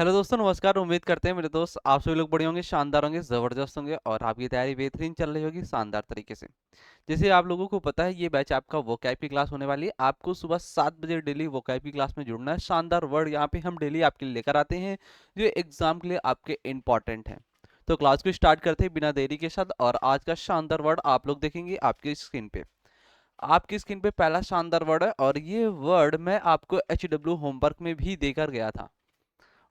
Hello दोस्तों, नमस्कार। उम्मीद करते हैं मेरे दोस्त आप सभी लोग बढ़िया होंगे, शानदार होंगे, ज़बरदस्त होंगे और आपकी तैयारी बेहतरीन चल रही होगी शानदार तरीके से। जैसे आप लोगों को पता है, ये बैच आपका वोकैब की क्लास होने वाली है। आपको सुबह 7 बजे डेली वोकैब की क्लास में जुड़ना है। शानदार वर्ड यहाँ पे हम डेली आपके लिए लेकर आते हैं जो एग्जाम के लिए आपके इंपॉर्टेंट हैं। तो क्लास को स्टार्ट करते हैं बिना देरी के साथ। और आज का शानदार वर्ड आप लोग देखेंगे आपकी स्क्रीन पे। आपकी स्क्रीन पे पहला शानदार वर्ड है और ये वर्ड मैं आपको HW होमवर्क में भी देकर गया था।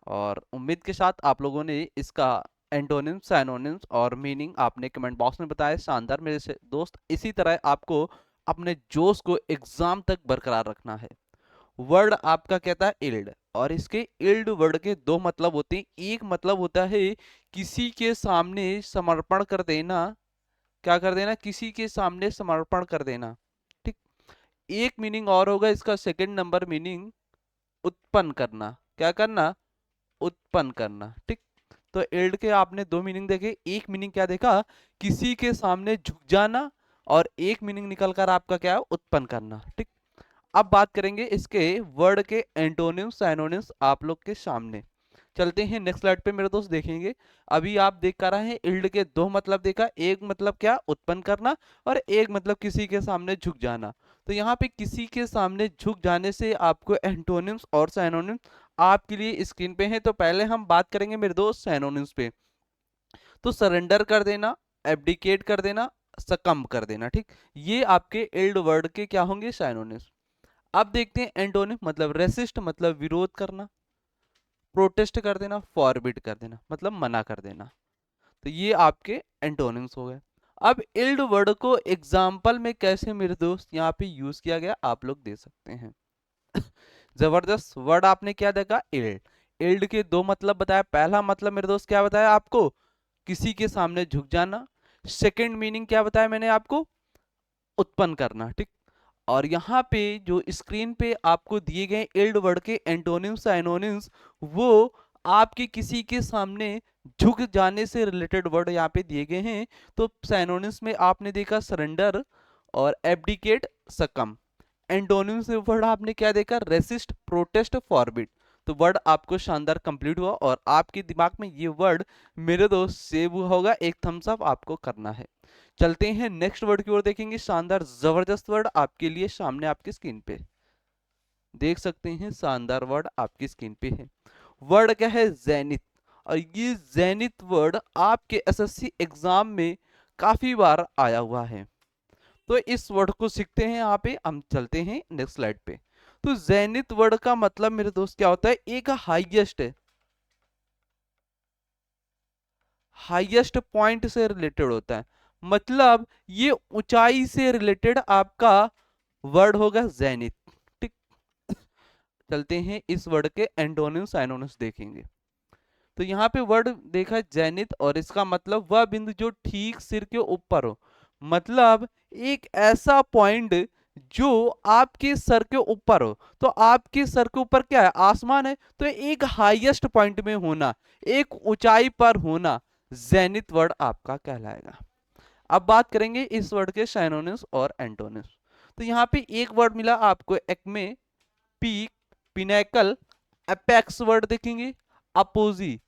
और उम्मीद के साथ आप लोगों ने इसका एंटोनिम्स, साइनोनिम्स और मीनिंग आपने कमेंट बॉक्स में बताया। शानदार मेरे से दोस्त, इसी तरह आपको अपने जोश को एग्जाम तक बरकरार रखना है। वर्ड आपका कहता है इल्ड, और इसके इल्ड वर्ड के दो मतलब होते हैं। एक मतलब होता है किसी के सामने समर्पण कर देना। क्या कर देना? किसी के सामने समर्पण कर देना। ठीक। एक मीनिंग और होगा इसका, सेकंड नंबर मीनिंग, उत्पन्न करना। क्या करना? उत्पन्न करना। ठीक। तो एल्ड के आपने दो मीनिंग देखे। एक मीनिंग क्या देखा? किसी के सामने झुक जाना। और एक मीनिंग निकल कर आपका क्या है? उत्पन्न करना। ठीक। अब बात करेंगे इसके वर्ड के एंटोनिम्स, साइनोनिम्स आप लोग के सामने। चलते हैं नेक्स्ट स्लाइड पे मेरे दोस्त, देखेंगे। अभी आप देख कर रहे हैं इल्ड के दो मतलब देखा। एक मतलब क्या? उत्पन्न करना। और एक मतलब किसी के सामने झुक जाना। तो यहाँ पे किसी के सामने झुक जाने से आपको एंटोनिम्स और साइनोनिम्स आपके लिए स्क्रीन पे है। तो पहले हम बात करेंगे मेरे दोस्त सैनोनिम्स पे। तो सरेंडर कर देना, एब्डिकेट कर देना, सकम कर देना। ठीक। ये आपके एल्ड वर्ड के क्या होंगे? सैनोनिम्स। अब देखते हैं एंटोनिम। मतलब रेसिस्ट, मतलब विरोध करना। प्रोटेस्ट कर देना, फॉरबिड कर देना, मतलब मना कर देना। तो ये आपके एंटोनिम्स हो गए। अब इल्ड वर्ड को एग्जाम्पल में कैसे मेरे दोस्त यहाँ पे यूज किया गया आप लोग दे सकते हैं। जबरदस्त वर्ड आपने क्या देखा? इल्ड। इल्ड के दो मतलब बताया। पहला मतलब मेरे दोस्त क्या बताया आपको? किसी के सामने झुक जाना। सेकंड मीनिंग क्या बताया मैंने आपको? उत्पन्न करना। ठीक। और यहाँ पे जो स्क्रीन पे आपको दिए गए इल्ड वर्ड के एंटोनिम्स, साइनोनिम्स, वो आपके किसी के सामने झुक जाने से रिलेटेड वर्ड यहाँ पे दिए गए हैं। तो साइनोनिम्स में आपने देखा सरेंडर और एब्डिकेट, सकम। एंटोनिम्स में वर्ड आपने क्या देखा? Resist, protest, forbid. तो वर्ड आपको शानदार कंप्लीट हुआ और आपके दिमाग में ये वर्ड मेरे दोस्त सेव हुआ होगा। एक थम्स अप आपको करना है। चलते हैं नेक्स्ट वर्ड की ओर, देखेंगे। शानदार जबरदस्त वर्ड आपके लिए सामने आपकी स्क्रीन पे देख सकते हैं। शानदार वर्ड आपकी स्क्रीन पे है। वर्ड क्या है? जैनित। और ये जैनित वर्ड आपके एसएससी एग्जाम में काफी बार आया हुआ है। तो इस वर्ड को सीखते हैं। यहाँ पे हम चलते हैं नेक्स्ट स्लाइड पे। तो जैनित वर्ड का मतलब मेरे दोस्त क्या होता है? एक हाईएस्ट, हाईएस्ट पॉइंट से रिलेटेड होता है। मतलब ये ऊंचाई से रिलेटेड आपका वर्ड होगा जेनिथ। ठीक। चलते हैं इस वर्ड के एंटोनिम्स, साइनोनिम्स देखेंगे। तो यहाँ पे वर्ड देखा जेनिथ, और इसका मतलब वह बिंदु जो ठीक सिर के ऊपर हो। मतलब एक ऐसा पॉइंट जो आपके सर के ऊपर हो। तो आपके सर के ऊपर क्या है? आसमान है। तो एक हाईएस्ट पॉइंट में होना, एक ऊंचाई पर होना, जेनिथ वर्ड आपका कहलाएगा। अब बात करेंगे इस वर्ड के साइनोनिम्स और एंटोनिम्स। तो यहाँ पे एक वर्ड मिला आपको, Acme, peak, pinnacle, apex word देखेंगे। अपोजी,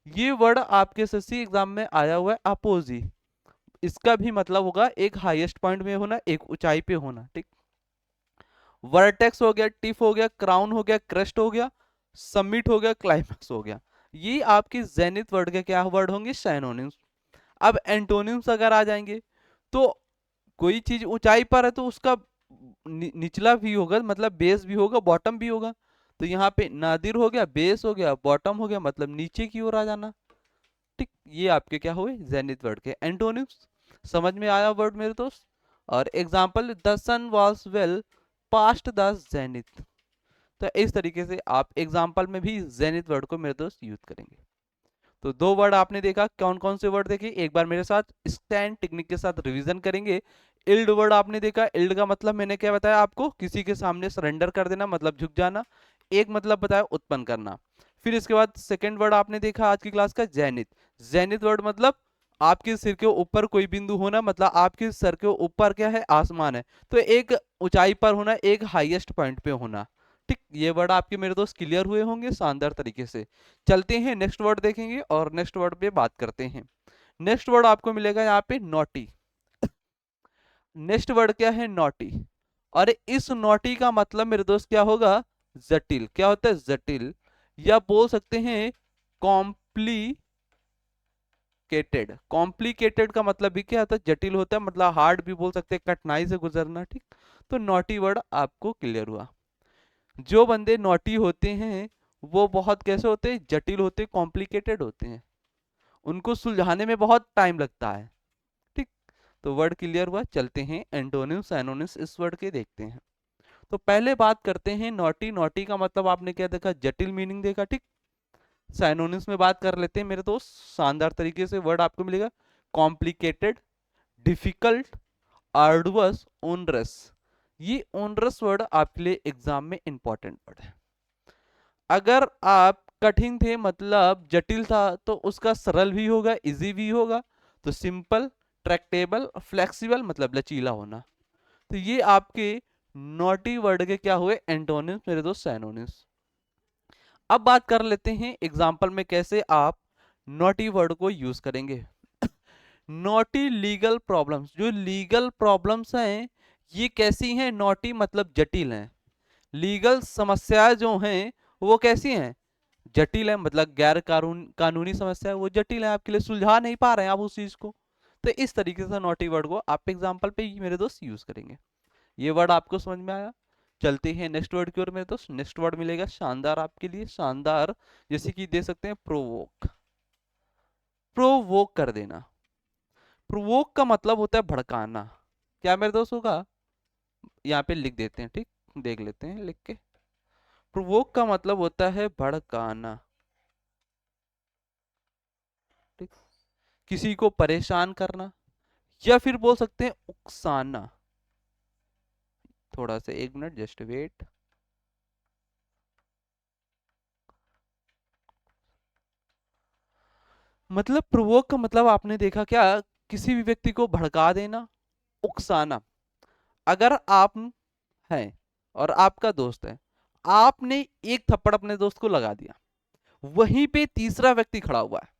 ये वर्ड आपके एसएससी एग्जाम में आया हुआ है। अपोजी, इसका भी मतलब होगा एक हाईएस्ट पॉइंट में होना, एक ऊंचाई पे होना। ठीक। वर्टेक्स हो गया, टिफ हो गया, क्राउन हो गया, क्रेस्ट हो गया, समिट हो गया, क्लाइमैक्स हो गया। ये आपके जेनिथ वर्ड के क्या वर्ड होंगे? साइनोनिम्स। अब एंटोनिम्स अगर आ जाएंगे, तो कोई चीज ऊंचाई पर है तो उसका निचला भी होगा, मतलब बेस भी होगा, बॉटम भी होगा। तो यहाँ पे नादिर हो गया, बेस हो गया, बॉटम हो गया, मतलब नीचे की ओर आ जाना। ठीक। ये आपके क्या हुए? जेनिथ वर्ड के एंटोनिम्स। समझ में आया वर्ड मेरे दोस्त? और example, the sun was well past the zenith. तो इस तरीके से आप एग्जाम्पल में भी जेनिथ वर्ड को मेरे दोस्त यूज करेंगे। तो दो वर्ड आपने देखा। कौन कौन से वर्ड देखे? एक बार मेरे साथ स्टैंड टेक्निक के साथ रिवीजन करेंगे। इल्ड वर्ड आपने देखा। इल्ड का मतलब मैंने क्या बताया आपको? किसी के सामने सरेंडर कर देना, मतलब झुक जाना। एक मतलब बताया उत्पन्न करना। फिर इसके बाद सेकंड वर्ड आपने देखा आज की क्लास का, जैनित। जैनित वर्ड मतलब आपके सिर के ऊपर कोई बिंदु होना, मतलब आपके सर के ऊपर क्या है? आसमान है। तो एक ऊंचाई पर होना, एक हाईएस्ट पॉइंट पे होना। ठीक, ये वर्ड आपके मेरे दोस्त क्लियर हुए होंगे शानदार तरीके से। चलते हैं नेक्स्ट वर्ड देखेंगे और नेक्स्ट वर्ड पे बात करते हैं। नेक्स्ट वर्ड आपको मिलेगा यहाँ पे नॉटी। नेक्स्ट वर्ड क्या है? नॉटी। और इस नॉटी का मतलब मेरे दोस्त क्या होगा? जटिल। क्या होता है? जटिल, या बोल सकते हैं कॉम्प्लिकेटेड। कॉम्प्लिकेटेड का मतलब भी क्या होता है? जटिल होता है, मतलब हार्ड भी बोल सकते हैं, कठिनाई से गुजरना। ठीक, तो नॉटी वर्ड आपको क्लियर हुआ। जो बंदे नॉटी होते हैं वो बहुत कैसे होते हैं? जटिल होते हैं, कॉम्प्लिकेटेड होते हैं, उनको सुलझाने में बहुत टाइम लगता है। ठीक, तो वर्ड क्लियर हुआ। चलते हैं एंटोनिम्स एनोनिम्स इस वर्ड के देखते हैं। तो पहले बात करते हैं नॉटी। नॉटी का मतलब आपने क्या देखा? जटिल मीनिंग देखा। ठीक, साइनोनिम्स में बात कर लेते हैं मेरे दोस्त शानदार तरीके से। वर्ड आपको मिलेगा कॉम्प्लिकेटेड, डिफिकल्ट, आर्डुअस, ओनरस। ये ओनरस वर्ड आपके लिए एग्जाम में इंपॉर्टेंट वर्ड है। अगर आप कठिन थे मतलब जटिल था तो उसका सरल भी होगा, इजी भी होगा। तो सिंपल, ट्रैक्टेबल, फ्लेक्सिबल मतलब लचीला होना। तो ये आपके नॉटी वर्ड के क्या हुए? एंटोनिम्स मेरे दोस्त, साइनोनिम्स। अब बात कर लेते हैं एग्जाम्पल में कैसे आप नॉटी वर्ड को यूज करेंगे। नॉटी लीगल प्रॉब्लम्स, जो लीगल प्रॉब्लम्स हैं ये कैसी हैं? नॉटी मतलब जटिल हैं। लीगल समस्याएं जो हैं वो कैसी हैं? जटिल है, मतलब गैर कानूनी समस्या है, वो जटिल है, आपके लिए सुलझा नहीं पा रहे हैं आप उस चीज को। तो इस तरीके से नॉटी वर्ड को आप एग्जाम्पल पे ही मेरे दोस्त यूज करेंगे। ये वर्ड आपको समझ में आया? चलते हैं नेक्स्ट वर्ड की ओर मेरे दोस्त। नेक्स्ट वर्ड मिलेगा शानदार आपके लिए, शानदार। जैसे कि दे सकते हैं प्रोवोक। प्रोवोक कर देना। प्रोवोक का मतलब होता है भड़काना। क्या मेरे दोस्त होगा? यहाँ पे लिख देते हैं। ठीक, देख लेते हैं लिख के। प्रोवोक का मतलब होता है भड़काना। ठीक, किसी को परेशान करना, या फिर बोल सकते हैं उकसाना। थोड़ा सा एक मिनट, जस्ट वेट। मतलब प्रोवोक का मतलब आपने देखा क्या? किसी भी व्यक्ति को भड़का देना, उकसाना। अगर आप हैं और आपका दोस्त है, आपने एक थप्पड़ अपने दोस्त को लगा दिया, वहीं पे तीसरा व्यक्ति खड़ा हुआ है।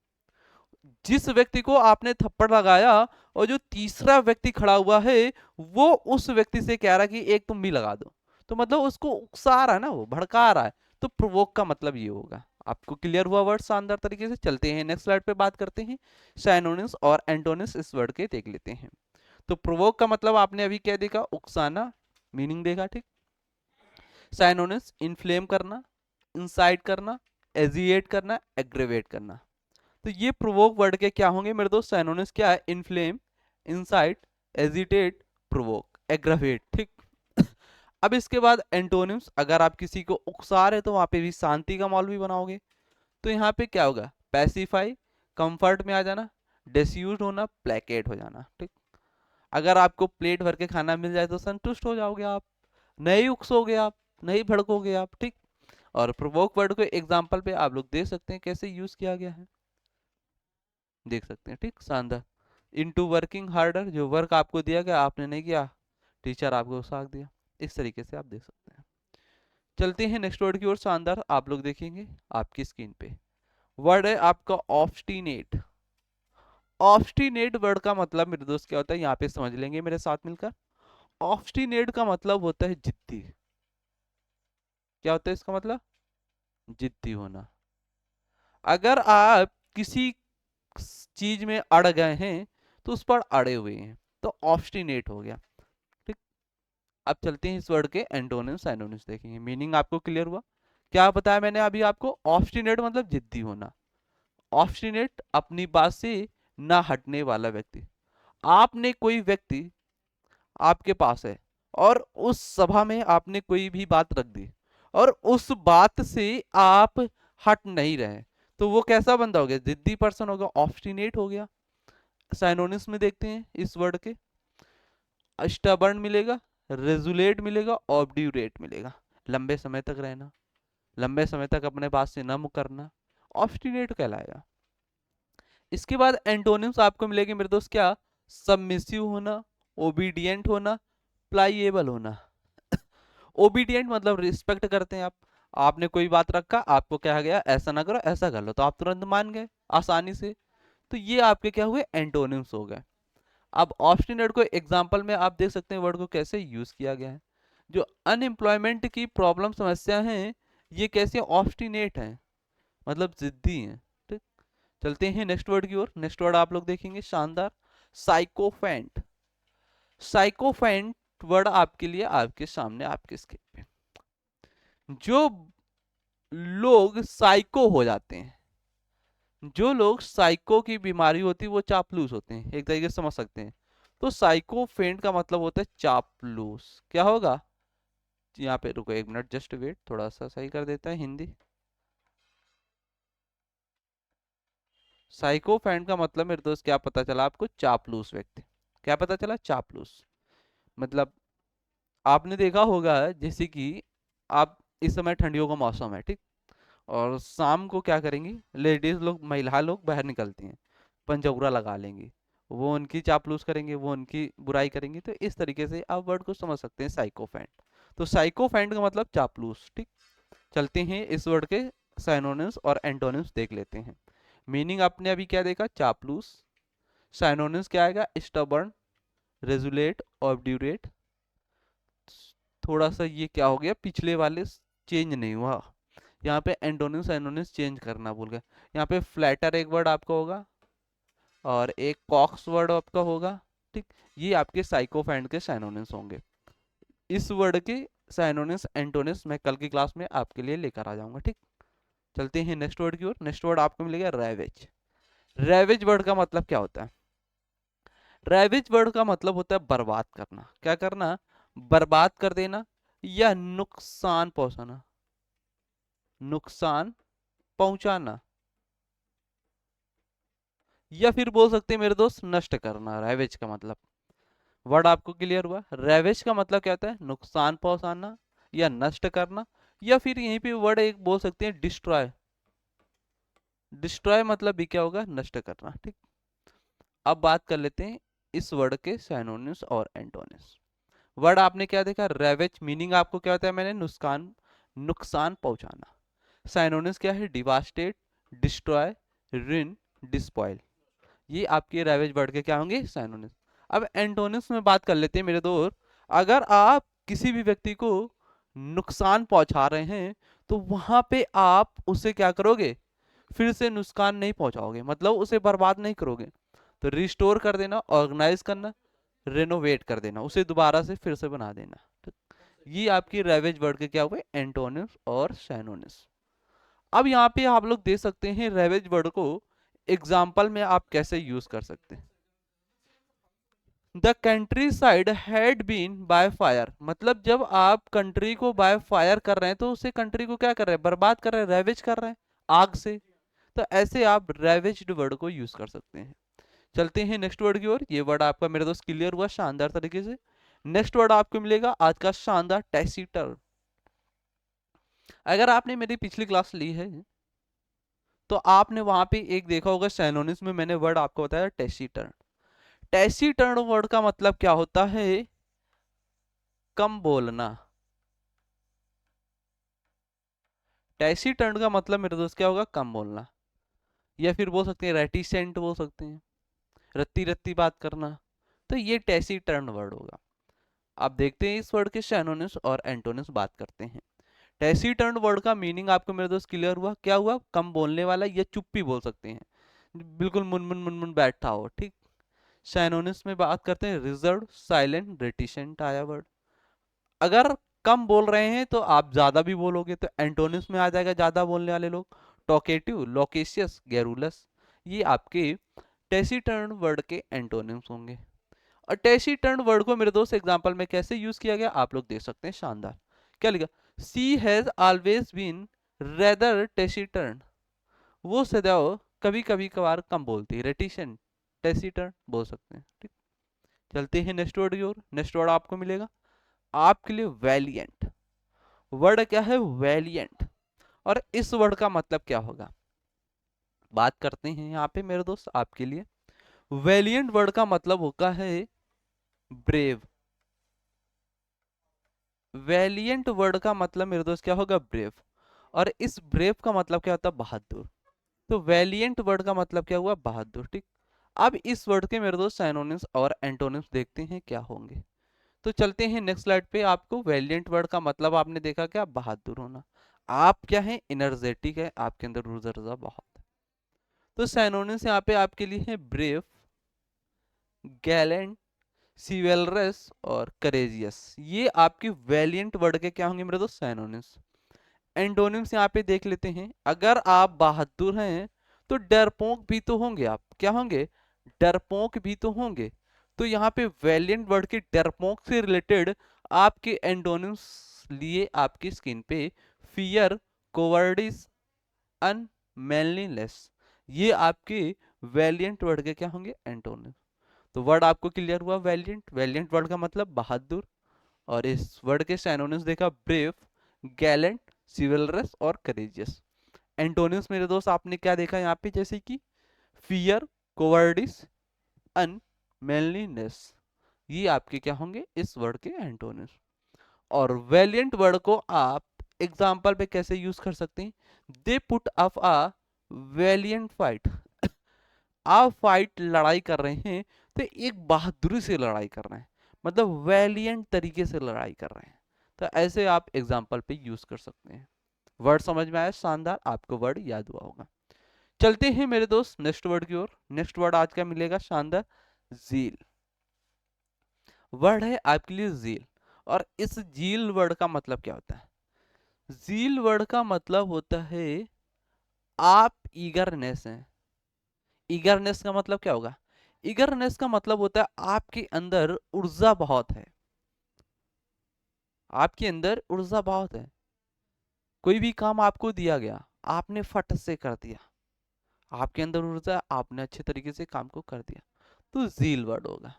जिस व्यक्ति को आपने थप्पड़ लगाया और जो तीसरा व्यक्ति खड़ा हुआ है वो उस व्यक्ति से कह रहा है कि एक तुम भी लगा दो, तो मतलब उसको उकसा रहा है ना, वो भड़का रहा है। तो प्रोवोक का मतलब ये होगा। आपको क्लियर हुआ वर्ड शानदार तरीके से? चलते हैं नेक्स्ट स्लाइड पे बात करते हैं साइनोनिम्स और एंटोनिम्स इस वर्ड के देख लेते हैं। तो प्रोवोक का मतलब आपने अभी क्या देखा? उकसाना, मीनिंग देखा। ठीक, साइनोनिम्स इन्फ्लेम करना, इंसाइट करना, एजिएट करना, एग्रेवेट करना। तो ये प्रोवोक वर्ड के क्या होंगे मेरे दोस्त? साइनोनिम्स क्या है? Inflame, insight, agitate, provoke, aggravate. ठीक, अब इसके बाद एंटोनिम्स। अगर आप किसी को उकसा रहे तो वहां पे भी शांति का माहौल भी बनाओगे। तो यहाँ पे क्या होगा? पैसिफाई, कंफर्ट में आ जाना, डिस्यूज होना, प्लेकेट हो जाना। ठीक, अगर आपको प्लेट भर के खाना मिल जाए तो संतुष्ट हो जाओगे आप, नहीं उकसोगे आप, नहीं भड़कोगे आप। ठीक, और प्रोवोक वर्ड को एग्जाम्पल पे आप लोग देख सकते हैं कैसे यूज किया गया है, देख सकते हैं। ठीक, शानदार। इनटू वर्किंग हार्डर, जो वर्क आपको दिया गया आपने नहीं किया, टीचर आपको उकसा दिया। इस तरीके से आप देख सकते हैं। चलते हैं नेक्स्ट वर्ड की ओर। शानदार, आप लोग देखेंगे आपकी स्क्रीन पे वर्ड है आपका ऑब्स्टिनेट। ऑब्स्टिनेट वर्ड का मतलब मेरे दोस्त क्या होता है, यहाँ पे समझ लेंगे मेरे साथ मिलकर। ऑब्स्टिनेट का मतलब होता है जिद्दी। क्या होता है इसका मतलब? जिद्दी होना। अगर आप किसी चीज में अड़ गए हैं तो उस पर अड़े हुए हैं, तो ऑब्स्टिनेट हो गया। ठीक, अब चलते हैं इस वर्ड के एंटोनिम्स साइनोनिम्स देखेंगे। मीनिंग आपको क्लियर हुआ? क्या बताया मैंने अभी आपको? ऑब्स्टिनेट मतलब जिद्दी होना। ऑब्स्टिनेट अपनी बात से ना हटने वाला व्यक्ति। आपने कोई व्यक्ति आपके पास है और उस सभा में आपने कोई भी बात रख दी और उस बात से आप हट नहीं रहे, तो वो कैसा बंदा हो गया? जिद्दी पर्सन हो गया, ऑब्स्टिनेट हो गया। साइनोनिम्स में देखते हैं इस वर्ड के। स्टबर्न मिलेगा, रेजुलेट मिलेगा, ऑब्ड्यूरेट मिलेगा। लंबे समय तक रहना, लंबे समय तक अपने बात से न मुकरना, ऑब्स्टिनेट कहलाएगा। इसके बाद एंटोनिम्स आपको मिलेंगे मेरे दोस्त। क्या? सबमिसिव होना, ओबीडियंट होना, प्लाइएबल होना। ओबीडियंट मतलब रिस्पेक्ट करते हैं आप। आपने कोई बात रखा, आपको कहा गया ऐसा ना करो ऐसा कर लो, तो आप तुरंत मान गए आसानी से। तो ये आपके क्या हुए, एंटोनिम्स हो गए। अब ऑब्स्टिनेट को एग्जाम्पल में आप देख सकते हैं वर्ड को कैसे यूज किया गया है। जो अनएम्प्लॉयमेंट की प्रॉब्लम समस्या है, ये कैसे ऑब्स्टिनेट है, मतलब जिद्दी है। ठीक, चलते हैं नेक्स्ट वर्ड की ओर। नेक्स्ट वर्ड आप लोग देखेंगे शानदार, साइकोफेंट। साइकोफेंट वर्ड आपके लिए आपके सामने आपके स्क्रीन पे। जो लोग साइको हो जाते हैं, जो लोग साइको की बीमारी होती है वो चापलूस होते हैं, एक तरीके से समझ सकते हैं। तो साइकोफेंट का मतलब होता है चापलूस। क्या होगा यहाँ पे, रुको एक मिनट जस्ट वेट, थोड़ा सा सही कर देता है हिंदी। साइकोफेंट का मतलब मेरे दोस्त क्या पता चला आपको, चापलूस व्यक्ति। क्या पता चला, चापलूस। मतलब आपने देखा होगा जैसे कि आप इस समय ठंडियों का मौसम है, ठीक, और शाम को क्या करेंगी लेडीज लोग, महिला लोग बाहर निकलती हैं, पंजौरा लगा लेंगी, वो उनकी चापलूस करेंगे, वो उनकी बुराई करेंगी। तो इस तरीके से आप वर्ड को समझ सकते हैं साइकोफेंट। तो साइकोफेंट का मतलब चापलूस। ठीक, चलते हैं इस वर्ड के साइनोनिम्स और एंटोनिम्स देख लेते हैं। मीनिंग आपने अभी क्या देखा, चापलूस। साइनोनिम्स क्या आएगा, स्टबर्न, रेजुलेट, ऑब्ड्यूरेट। थोड़ा सा ये क्या हो गया, पिछले वाले चेंज नहीं हुआ, यहाँ पे एंटोनिम्स एनोनिम्स चेंज करना भूल गए। यहाँ पे फ्लैटर एक वर्ड आपका होगा और एक कॉक्स वर्ड आपका होगा। ठीक, ये आपके साइकोफेंट के साइनोनिम्स होंगे। इस वर्ड के साइनोनिम्स एंटोनिम्स मैं कल की क्लास में आपके लिए लेकर आ जाऊंगा। ठीक, चलते हैं नेक्स्ट वर्ड की ओर। नेक्स्ट वर्ड आपको मिलेगा रैवेज। रैवेज वर्ड का मतलब क्या होता है, रैवेज वर्ड का मतलब होता है बर्बाद करना। क्या करना, बर्बाद कर देना या नुकसान पहुंचाना, नुकसान पहुंचाना, या फिर बोल सकते हैं मेरे दोस्त नष्ट करना। रैवेज का मतलब, वर्ड आपको क्लियर हुआ। रैवेज का मतलब क्या होता है, नुकसान पहुंचाना या नष्ट करना, या फिर यहीं पे वर्ड एक बोल सकते हैं डिस्ट्रॉय। डिस्ट्रॉय मतलब भी क्या होगा, नष्ट करना। ठीक, अब बात कर लेते हैं इस वर्ड के साइनोनिम्स और एंटोनिम्स। वर्ड आपने क्या देखा, रैवेज, मीनिंग आपको क्या होता है, मैंने नुकसान, नुकसान पहुंचाना। साइनोनिम्स क्या है, डिवास्टेट, डिस्ट्रॉय, रिन, डिस्पॉइल। ये आपके रैवेज वर्ड के क्या होंगे, साइनोनिम्स। अब एंटोनिम्स में बात कर लेते हैं मेरे दोस्त। अगर आप किसी भी व्यक्ति को नुकसान पहुंचा रहे हैं, तो वहां पे आप उसे क्या करोगे, फिर से नुकसान नहीं पहुंचाओगे, मतलब उसे बर्बाद नहीं करोगे। तो रिस्टोर कर देना, ऑर्गेनाइज करना, रेनोवेट कर देना, उसे दोबारा से फिर से बना देना। ठीक? ये आपकी रैवेज वर्ड के क्या हुए, एंटोनिम्स और साइनोनिम्स। अब यहाँ पे आप लोग दे सकते हैं रैवेज वर्ड को एग्जाम्पल में आप कैसे यूज कर सकते हैं। The countryside had been by fire, मतलब जब आप कंट्री को बाय फायर कर रहे हैं तो उसे कंट्री को क्या कर रहे हैं, बर्बाद कर रहे हैं, रैवेज कर रहे हैं आग से। तो ऐसे आप रैवेज्ड वर्ड को यूज कर सकते हैं। चलते हैं नेक्स्ट वर्ड की ओर। ये वर्ड आपका मेरे दोस्त क्लियर हुआ शानदार तरीके से। नेक्स्ट वर्ड आपको मिलेगा आज का शानदार, टैसीटर्न। अगर आपने मेरी पिछली क्लास ली है तो आपने वहां पे एक देखा होगा सैनोनिम्स में, मैंने वर्ड आपको बताया टैसीटर्न। टैसीटर्न वर्ड का मतलब क्या होता है, कम बोलना। टैसीटर्न का मतलब मेरे दोस्त क्या होगा, कम बोलना, या फिर बोल सकते हैं रेटिसेंट बोल सकते हैं, रत्ती रत्ती बात करना। तो ये टैसीटर्न वर्ड होगा। आप देखते हैं इस वर्ड के सिनोनिम्स और एंटोनिम्स बात करते हैं। टैसीटर्न वर्ड का मीनिंग आपको मेरे दोस्त क्लियर हुआ, क्या हुआ, कम बोलने वाला या चुप्पी बोल सकते हैं, बिल्कुल मुनमुन मुनमुन बैठा हो। ठीक, सिनोनिम्स में बात करते हैं रिजर्व, साइलेंट, रेटिसेंट आया वर्ड। अगर कम बोल रहे हैं तो आप ज्यादा भी बोलोगे, तो एंटोनिम्स में आ जाएगा ज्यादा बोलने वाले लोग, टॉकेटिव, लोकेशियस, गैरुलस। ये आपके टैसीटर्न वर्ड के एंटोनिम्स होंगे। और टैसीटर्न वर्ड को मेरे दोस्त एग्जांपल में कैसे यूज किया गया आप लोग देख सकते हैं शानदार। क्या लिखा, सी has always been rather taciturn, वो सदैव कभी कभी कभार कम बोलती है, रेटिसेंट, टैसीटर्न बोल सकते हैं। ठीक, चलते हैं नेक्स्ट वर्ड की ओर। नेक्स्ट वर्ड आपको मिलेगा आपके लिए वैलिएंट। वर्ड क्या है, वैलिएंट। और इस वर्ड का मतलब क्या होगा, बात करते हैं यहाँ पे मेरे दोस्त आपके लिए। वैलिएंट वर्ड का मतलब होता है ब्रेव। वैलिएंट वर्ड का मतलब मेरे दोस्त क्या होगा? ब्रेव। और इस ब्रेव का मतलब क्या होता है? बहादुर। तो वैलिएंट वर्ड का मतलब क्या हुआ? बहादुर। ठीक। अब इस वर्ड के मेरे दोस्त साइनोनिम्स और एंटोनिम्स देखते हैं क्या होंगे। तो चलते हैं नेक्स्ट स्लाइड पे। आपको वैलिएंट वर्ड का मतलब आपने देखा क्या? बहादुर होना। आप क्या है? एनर्जेटिक है, आपके अंदर ऊर्जा बहुत है। तो साइनोनिम्स यहाँ पे आपके लिए है ब्रेव, गैलेंट, सिवेलरस और करेजियस। ये आपकी वैलिएंट वर्ड के क्या होंगे मेरे दोस्त? साइनोनिम्स। एंटोनिम्स यहाँ पे देख लेते हैं। अगर आप बहादुर हैं तो डरपोक भी तो होंगे। आप क्या होंगे? डरपोक भी तो होंगे। तो यहाँ पे वैलिएंट वर्ड के डरपोक से रिलेटेड आपके एंटोनिम्स लिए आपकी स्क्रीन पे फियर, कोवर्डिस, अनमैनलीनेस। ये आपके वैलिएंट वर्ड के क्या होंगे? एंटोनिम्स। तो वर्ड आपको क्लियर हुआ? वैलिएंट। वैलिएंट वर्ड का मतलब बहादुर। और इस वर्ड के सिनोनिम्स देखा ब्रेव, गैलेंट, सिवलरस और करेजियस। एंटोनिम्स मेरे दोस्त आपने क्या देखा यहाँ पे? जैसे कि फियर, कोवर्डिस, अनमैनलीनेस। ये आपके क्या होंगे? इस वर्ड के एंटोनिम्स। और वैलिएंट वर्ड को आप एग्जाम्पल पे कैसे यूज कर सकते हैं? They put up a Valiant fight. आप फाइट लड़ाई कर रहे हैं तो एक बहादुरी से लड़ाई कर रहे हैं, मतलब वैलिएंट तरीके से लड़ाई कर रहे हैं। तो ऐसे आप एग्जाम्पल पे यूज कर सकते हैं। वर्ड समझ में आया? शानदार। आपको वर्ड याद हुआ होगा। चलते हैं मेरे दोस्त नेक्स्ट वर्ड की ओर। नेक्स्ट वर्ड आज का मिलेगा शानदार, जील। वर्ड है आपके लिए जील। और इस जील वर्ड का मतलब क्या होता है? जील वर्ड का मतलब होता है आप ईगरनेस हैं। ईगरनेस का मतलब क्या होगा? ईगरनेस का मतलब होता है आपके अंदर ऊर्जा बहुत है। आपके अंदर ऊर्जा बहुत है। कोई भी काम आपको दिया गया, आपने फट से कर दिया। आपके अंदर ऊर्जा, आपने अच्छे तरीके से काम को कर दिया, तो जील वर्ड होगा।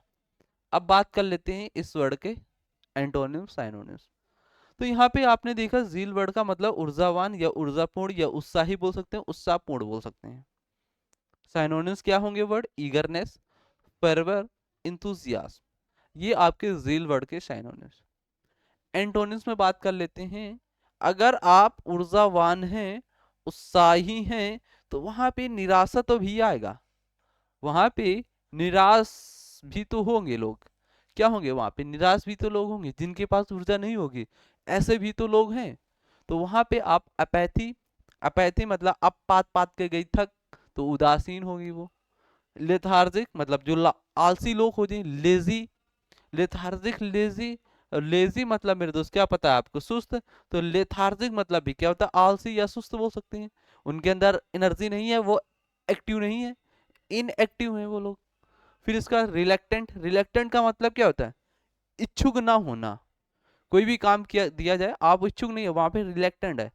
अब बात कर लेते हैं इस वर्ड के एंटोनिम्स, साइनोनिम्स। तो यहाँ पे आपने देखा जील वर्ड का मतलब ऊर्जावान या ऊर्जापूर्ण या उत्साही बोल सकते हैं, उत्साहपूर्ण बोल सकते हैं। साइनोनिम्स क्या होंगे वर्ड? Eagerness, fervor, enthusiasm। ये आपके जील वर्ड के साइनोनिम्स। एंटोनिम्स में बात कर लेते हैं। अगर आप ऊर्जावान हैं, उत्साही हैं, तो वहां पे निराशा तो भी आएगा। वहां पे निराश भी तो होंगे लोग। क्या होंगे? वहां पे निराश भी तो लोग होंगे जिनके पास ऊर्जा नहीं होगी। ऐसे भी तो लोग हैं। तो वहां पे आप अपैथी, अपैथी मतलब अब पात पात के गई थक, तो उदासीन होगी वो। लेथार्जिक मतलब जो आलसी लोग हो जाए, लेजी, लेथार्जिक, लेजी। लेजी मतलब मेरे दोस्त क्या पता है आपको? सुस्त। तो लेथार्जिक मतलब भी क्या होता है? आलसी या सुस्त बोल सकते हैं। उनके अंदर एनर्जी नहीं है, वो एक्टिव नहीं है, इनएक्टिव है वो लोग। फिर इसका रिलेक्टेंट। रिलेक्टेंट का मतलब क्या होता है? इच्छुक ना होना। कोई भी काम किया दिया जाए, आप इच्छुक नहीं है, वहां पे रिलेक्टेंट है।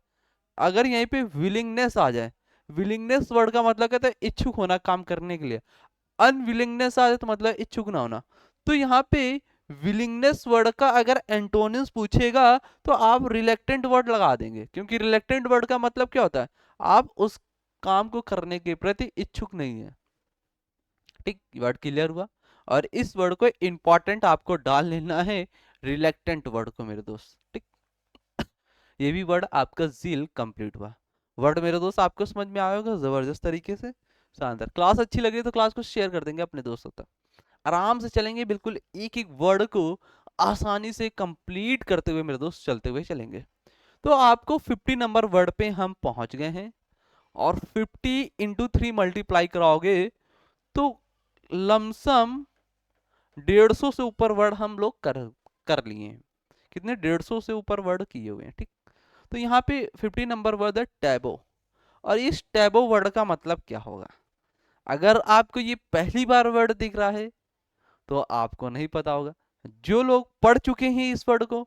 अगर यहीं पे विलिंगनेस आ जाए, विलिंगनेस वर्ड का मतलब कहता है इच्छुक होना काम करने के लिए। अनविलिंगनेस आ जाए तो मतलब इच्छुक ना होना। तो यहाँ पे विलिंगनेस वर्ड का अगर एंटोनिम्स पूछेगा तो आप रिलेक्टेंट वर्ड लगा देंगे, क्योंकि रिलेक्टेंट वर्ड का मतलब क्या होता है? आप उस काम को करने के प्रति इच्छुक नहीं है। ठीक, वर्ड क्लियर हुआ। और इस वर्ड को इंपॉर्टेंट आपको डाल लेना है, रिलेक्टेंट वर्ड को मेरे दोस्त। ठीक, ये भी वर्ड आपका जील कंप्लीट हुआ। वर्ड मेरे दोस्त आपको समझ में आया होगा जबरदस्त तरीके से। शानदार। क्लास अच्छी लगी तो क्लास को शेयर कर देंगे अपने दोस्तों तक। आराम से चलेंगे, बिल्कुल एक एक वर्ड को आसानी से कंप्लीट करते हुए मेरे दोस्त चलते हुए चलेंगे। तो आपको 50 नंबर वर्ड पे हम पहुंच गए हैं। और 50 इंटू 3 मल्टीप्लाई कराओगे तो लमसम 150 से ऊपर वर्ड हम लोग कर लिए हैं। कितने? 150 से ऊपर वर्ड किए हुए हैं। ठीक। तो यहाँ पे 50 नंबर वर्ड है टैबो। और इस टैबो वर्ड का मतलब क्या होगा? अगर आपको ये पहली बार वर्ड दिख रहा है तो आपको नहीं पता होगा। जो लोग पढ़ चुके हैं इस वर्ड को,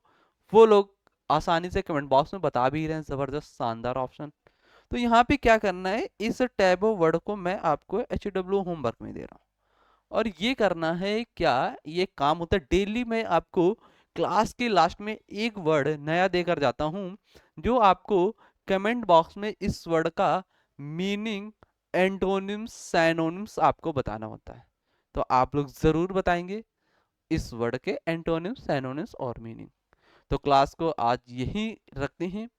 वो लोग आसानी से कमेंट बॉक्स में बता भी रहे हैं। जबरदस्त, शानदार ऑप्शन। तो यहाँ पे क्या करना है, इस टैबो वर्ड को मैं आपको HW होमवर्क में दे रहा हूँ। और ये करना है क्या? ये काम होता है डेली। मैं आपको क्लास के लास्ट में एक वर्ड नया देकर जाता हूँ, जो आपको कमेंट बॉक्स में इस वर्ड का मीनिंग, एंटोनिम्स, साइनोनिम्स आपको बताना होता है। तो आप लोग जरूर बताएंगे इस वर्ड के एंटोनिम्स, साइनोनिम्स और मीनिंग। तो क्लास को आज यहीं रखते हैं।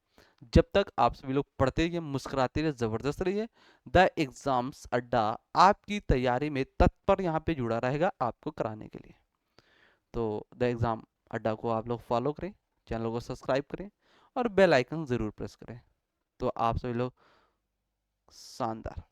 जब तक आप सभी लोग पढ़ते रहिए, मुस्कुराते रहिए, जबरदस्त रहिए। द एग्जाम्स अड्डा आपकी तैयारी में तत्पर यहाँ पे जुड़ा रहेगा आपको कराने के लिए। तो द एग्जाम अड्डा को आप लोग फॉलो करें, चैनल को सब्सक्राइब करें और बेल आइकन जरूर प्रेस करें। तो आप सभी लोग शानदार।